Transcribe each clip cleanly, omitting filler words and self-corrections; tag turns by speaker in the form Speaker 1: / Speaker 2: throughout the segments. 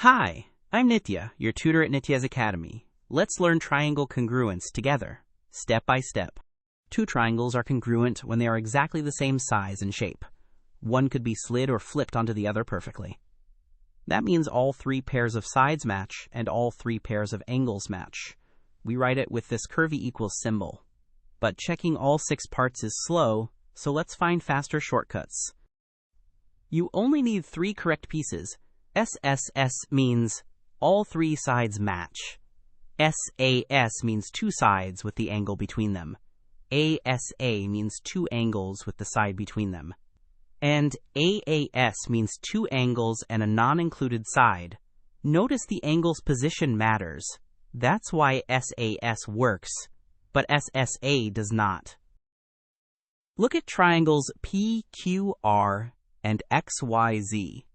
Speaker 1: Hi, I'm Nitya, your tutor at Nityaz Academy. Let's learn triangle congruence together, step by step. Two triangles are congruent when they are exactly the same size and shape. One could be slid or flipped onto the other perfectly. That means all three pairs of sides match and all three pairs of angles match. We write it with this curvy equals symbol. But checking all 6 parts is slow, so let's find faster shortcuts. You only need 3 correct pieces. SSS means all 3 sides match. SAS means 2 sides with the angle between them. ASA means 2 angles with the side between them. And AAS means 2 angles and a non-included side. Notice the angle's position matters. That's why SAS works, but SSA does not. Look at triangles PQR and XYZ.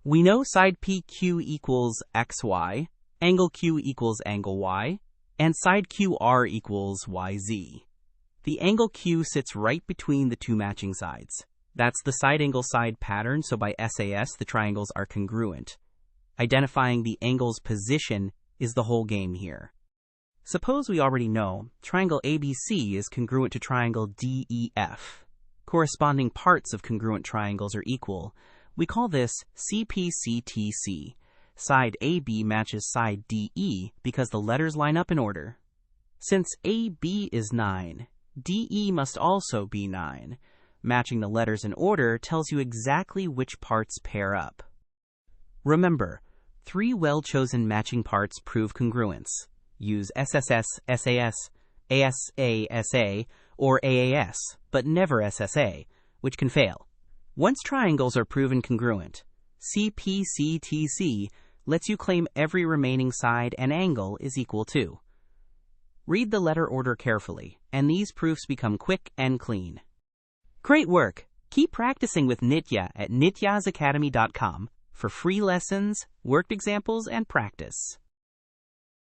Speaker 1: We know side PQ equals XY, angle Q equals angle Y, and side QR equals YZ. The angle Q sits right between the 2 matching sides. That's the side angle side pattern, so by SAS the triangles are congruent. Identifying the angle's position is the whole game here. Suppose we already know triangle ABC is congruent to triangle DEF. Corresponding parts of congruent triangles are equal. We call this CPCTC. Side AB matches side DE because the letters line up in order. Since AB is 9, DE must also be 9. Matching the letters in order tells you exactly which parts pair up. Remember, 3 well-chosen matching parts prove congruence. Use SSS, SAS, ASA, or AAS, but never SSA, which can fail. Once triangles are proven congruent, CPCTC lets you claim every remaining side and angle is equal to. Read the letter order carefully, and these proofs become quick and clean. Great work! Keep practicing with Nitya at nityazacademy.com for free lessons, worked examples, and practice.